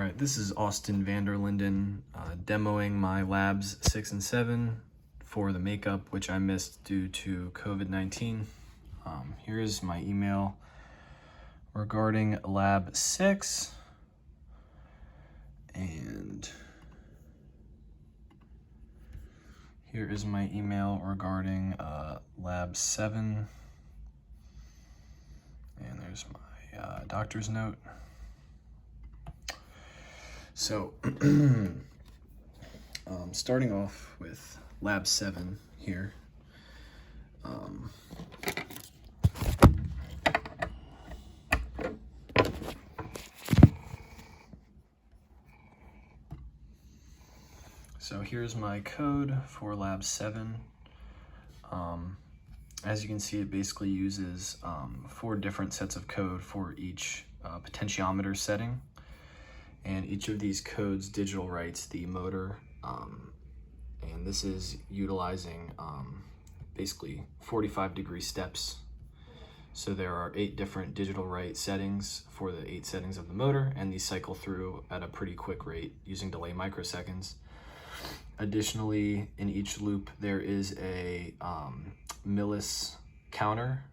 Alright, this is Austin Vander Linden demoing my labs 6 and 7 for the makeup, which I missed due to COVID-19. Here's my email regarding lab 6, and here is my email regarding lab 7, and there's my doctor's note. So, starting off with lab 7 here. So here's my code for lab 7. As you can see, it basically uses 4 different sets of code for each potentiometer setting. And each of these codes digital writes the motor, and this is utilizing basically 45-degree steps. So there are 8 different digital write settings for the 8 settings of the motor, and these cycle through at a pretty quick rate using delay microseconds. Additionally, in each loop there is a millis counter,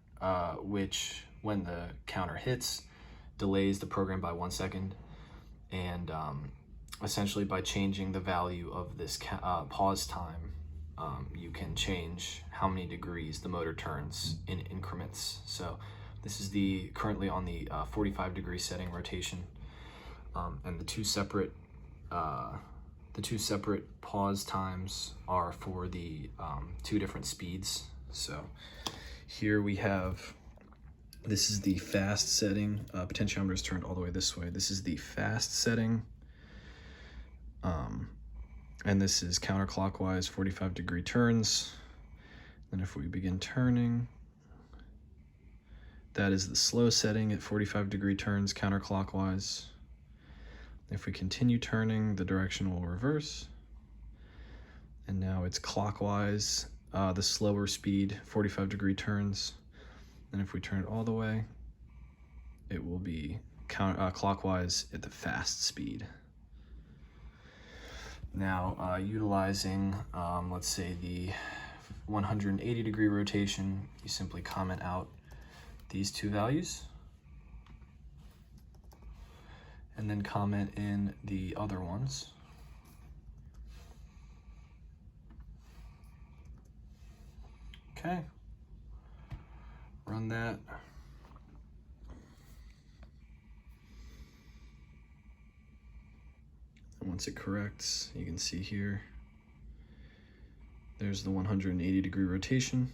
which when the counter hits, delays the program by 1 second. And essentially by changing the value of this pause time, you can change how many degrees the motor turns in increments. So this is currently on the 45-degree setting rotation, and the two separate pause times are for the 2 different speeds. So here we have, this is the fast setting. Potentiometer is turned all the way this way. This is the fast setting. And this is counterclockwise 45-degree turns. And if we begin turning, that is the slow setting at 45-degree turns counterclockwise. If we continue turning, the direction will reverse. And now it's clockwise, the slower speed, 45-degree turns. And if we turn it all the way, it will be clockwise at the fast speed. Now, utilizing, let's say, the 180-degree rotation, you simply comment out these 2 values, and then comment in the other ones. Okay. Run that. And once it corrects, you can see here, there's the 180-degree rotation.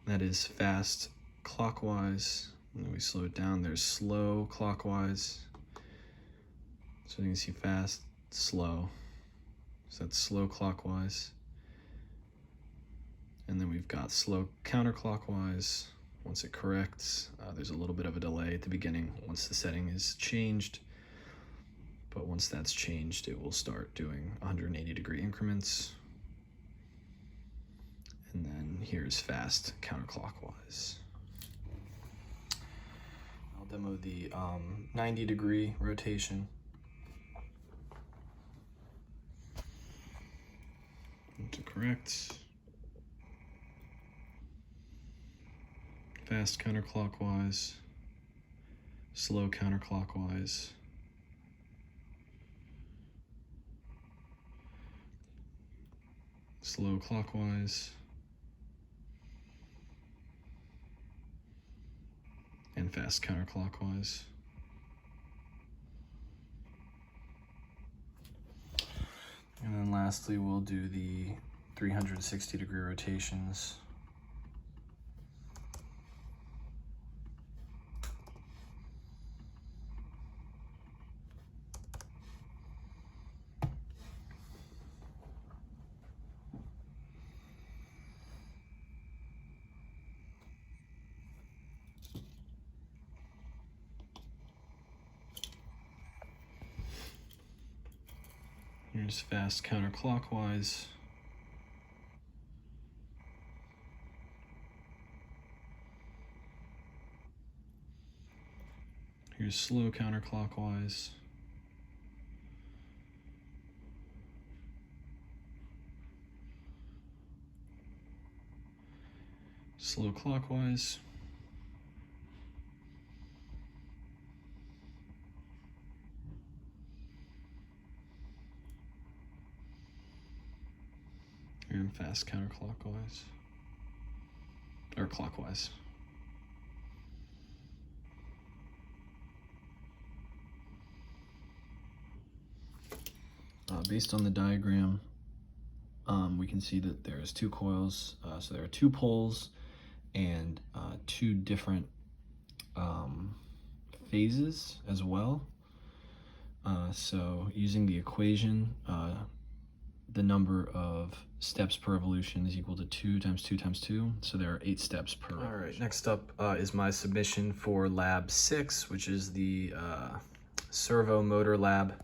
That is fast clockwise. And then we slow it down, there's slow clockwise. So you can see fast, slow. So that's slow clockwise. And then we've got slow counterclockwise. Once it corrects, there's a little bit of a delay at the beginning once the setting is changed. But once that's changed, it will start doing 180-degree increments. And then here's fast counterclockwise. I'll demo the 90-degree rotation. To correct. Fast counterclockwise, slow counterclockwise, slow clockwise, and fast counterclockwise. And then lastly, we'll do the 360-degree rotations. Here's fast counterclockwise. Here's slow counterclockwise. Slow clockwise. And fast counterclockwise. Or clockwise. Based on the diagram, we can see that there's two coils, so there are two poles and two different phases as well. So using the equation, the number of steps per revolution is equal to 2 times 2 times 2, so there are 8 steps per revolution. All right, next up is my submission for lab 6, which is the servo motor lab.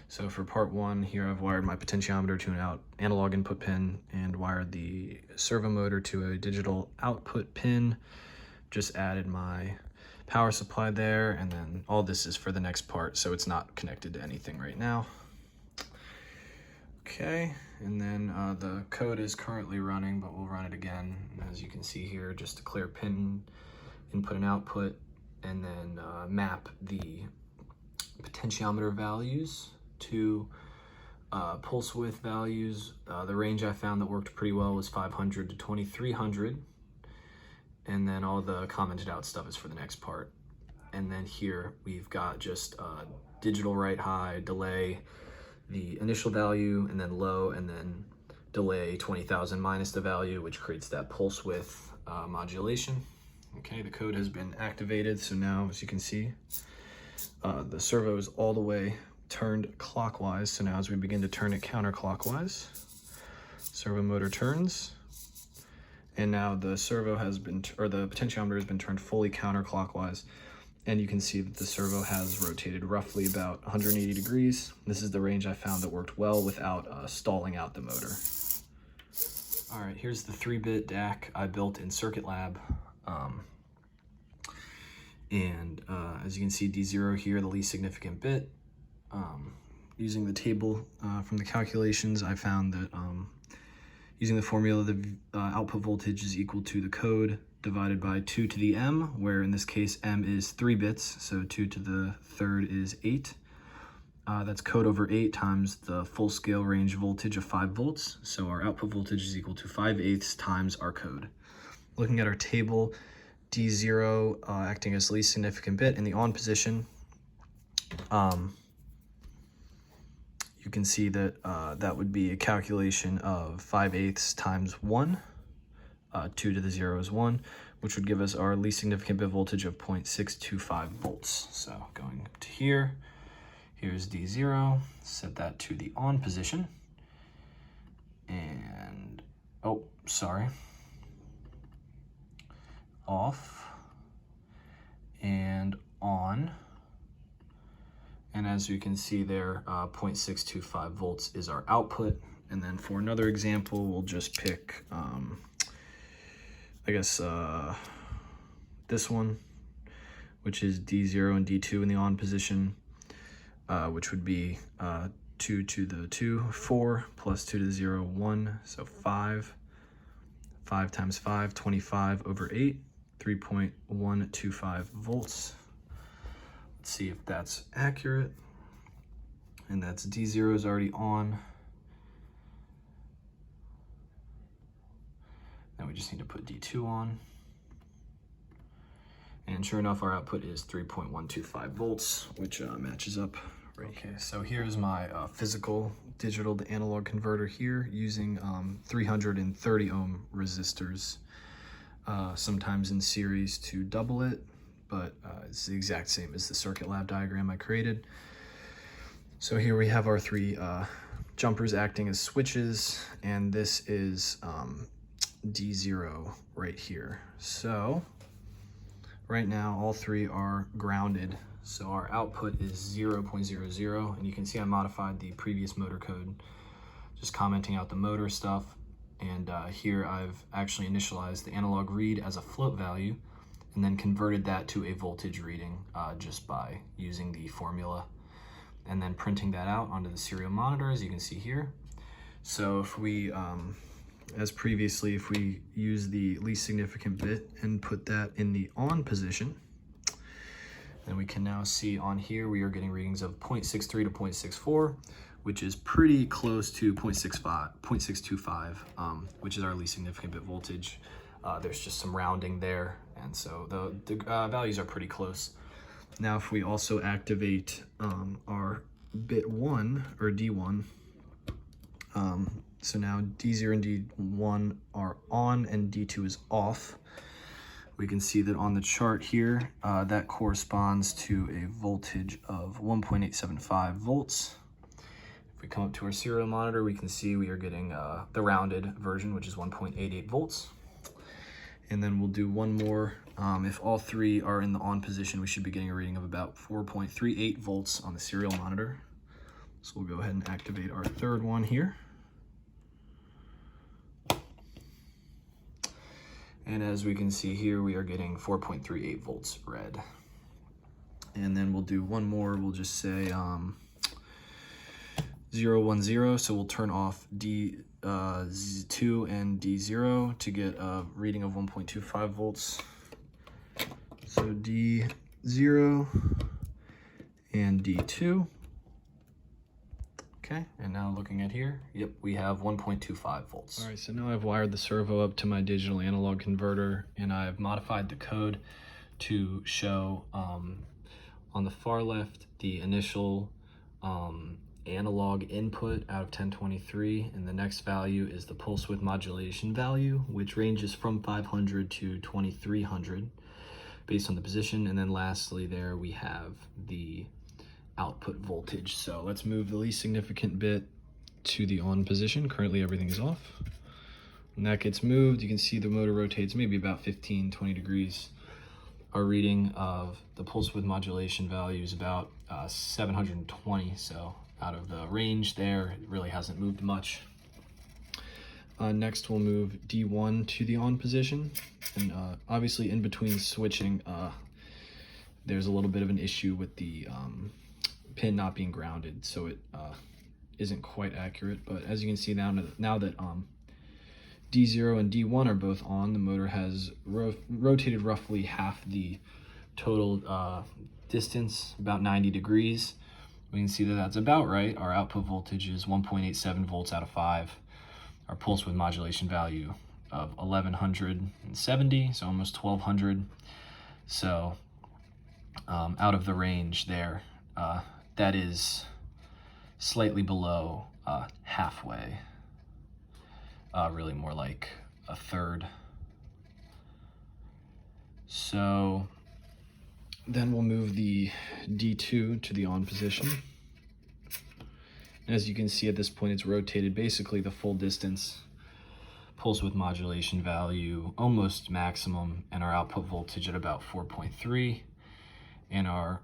So for part 1 here, I've wired my potentiometer to an analog input pin and wired the servo motor to a digital output pin. Just added my power supply there, and then all this is for the next part, so it's not connected to anything right now. Okay, and then the code is currently running, but we'll run it again. As you can see here, just a clear pin input and output, and then map the potentiometer values to pulse width values. The range I found that worked pretty well was 500 to 2300. And then all the commented out stuff is for the next part. And then here we've got just digital write high, delay, the initial value, and then low, and then delay 20,000 minus the value, which creates that pulse width modulation. Okay, the code has been activated. So now, as you can see, the servo is all the way turned clockwise. So now as we begin to turn it counterclockwise, servo motor turns, and now the servo has been, or the potentiometer has been turned fully counterclockwise, and you can see that the servo has rotated roughly about 180 degrees. This is the range I found that worked well without stalling out the motor. All right, here's the 3-bit DAC I built in Circuit Lab. As you can see, D0 here, the least significant bit. Using the table from the calculations, I found that using the formula, the output voltage is equal to the code divided by 2 to the m, where in this case m is 3 bits, so 2 to the third is 8. That's code over 8 times the full scale range voltage of 5 volts, so our output voltage is equal to 5/8 times our code. Looking at our table, D0 acting as least significant bit in the on position, you can see that that would be a calculation of 5/8 times 1. 2 to the 0 is 1, which would give us our least significant bit voltage of 0.625 volts. So going to here, here's D0, set that to the on position, and, oh, sorry, off, and on. And as you can see there, 0.625 volts is our output. And then for another example, we'll just pick, I guess, this one, which is D0 and D2 in the on position, which would be 2 to the 2, 4, plus 2 to the 0, 1, so 5. 5 times 5, 25 over 8, 3.125 volts. Let's see if that's accurate. And that's D0 is already on. Now we just need to put D2 on. And sure enough, our output is 3.125 volts, which matches up right here. So here's my physical digital to analog converter here using 330 ohm resistors, sometimes in series to double it, but it's the exact same as the Circuit Lab diagram I created. So here we have our 3 jumpers acting as switches, and this is D0 right here. So right now all 3 are grounded, so our output is 0.00, and you can see I modified the previous motor code, just commenting out the motor stuff. And here I've actually initialized the analog read as a float value, and then converted that to a voltage reading just by using the formula, and then printing that out onto the serial monitor, as you can see here. So if we as previously, if we use the least significant bit and put that in the on position, then we can now see on here we are getting readings of 0.63 to 0.64, which is pretty close to 0.65, which is our least significant bit voltage. There's just some rounding there, and so the values are pretty close. Now, if we also activate our bit 1, or D1, so now D0 and D1 are on and D2 is off. We can see that on the chart here, that corresponds to a voltage of 1.875 volts. If we come up to our serial monitor, we can see we are getting the rounded version, which is 1.88 volts. And then we'll do one more. If all three are in the on position, we should be getting a reading of about 4.38 volts on the serial monitor. So we'll go ahead and activate our third one here. And as we can see here, we are getting 4.38 volts red. And then we'll do one more. We'll just say 010. So we'll turn off D2 and D0 to get a reading of 1.25 volts. So D0 and D2. Okay, and now looking at here, yep, we have 1.25 volts. All right, so now I've wired the servo up to my digital analog converter, and I've modified the code to show on the far left the initial analog input out of 1023, and the next value is the pulse width modulation value, which ranges from 500 to 2300 based on the position. And then lastly there we have the output voltage. So let's move the least significant bit to the on position. Currently everything is off. When that gets moved, you can see the motor rotates maybe about 15-20 degrees. Our reading of the pulse width modulation value is about 720, so out of the range there, it really hasn't moved much. Next we'll move D1 to the on position, and obviously in between switching there's a little bit of an issue with the pin not being grounded, so it isn't quite accurate. But as you can see now that D0 and D1 are both on, the motor has rotated roughly half the total distance, about 90 degrees. We can see that that's about right. Our output voltage is 1.87 volts out of 5. Our pulse width modulation value of 1170, so almost 1200. So out of the range there, that is slightly below halfway, really more like a third. So then we'll move the D2 to the on position. As you can see at this point, it's rotated basically the full distance. Pulse width modulation value almost maximum, and our output voltage at about 4.3, and our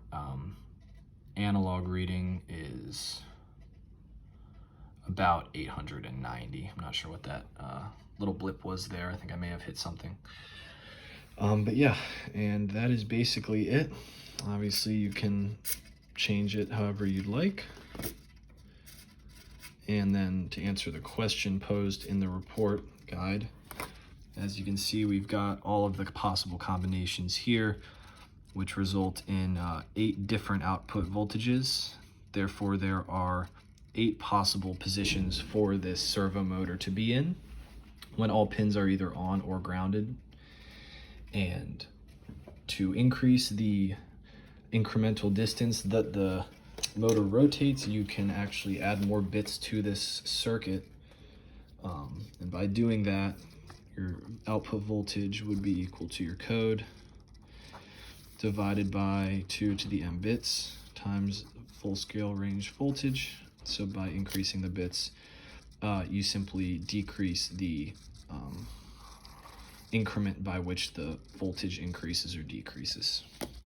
analog reading is about 890. I'm not sure what that little blip was there. I think I may have hit something. But yeah, and that is basically it. Obviously you can change it however you'd like. And then to answer the question posed in the report guide, as you can see, we've got all of the possible combinations here, which result in 8 different output voltages. Therefore, there are 8 possible positions for this servo motor to be in when all pins are either on or grounded. And to increase the incremental distance that the motor rotates, you can actually add more bits to this circuit. And by doing that, your output voltage would be equal to your code divided by 2 to the m bits times full scale range voltage. So by increasing the bits, you simply decrease the increment by which the voltage increases or decreases.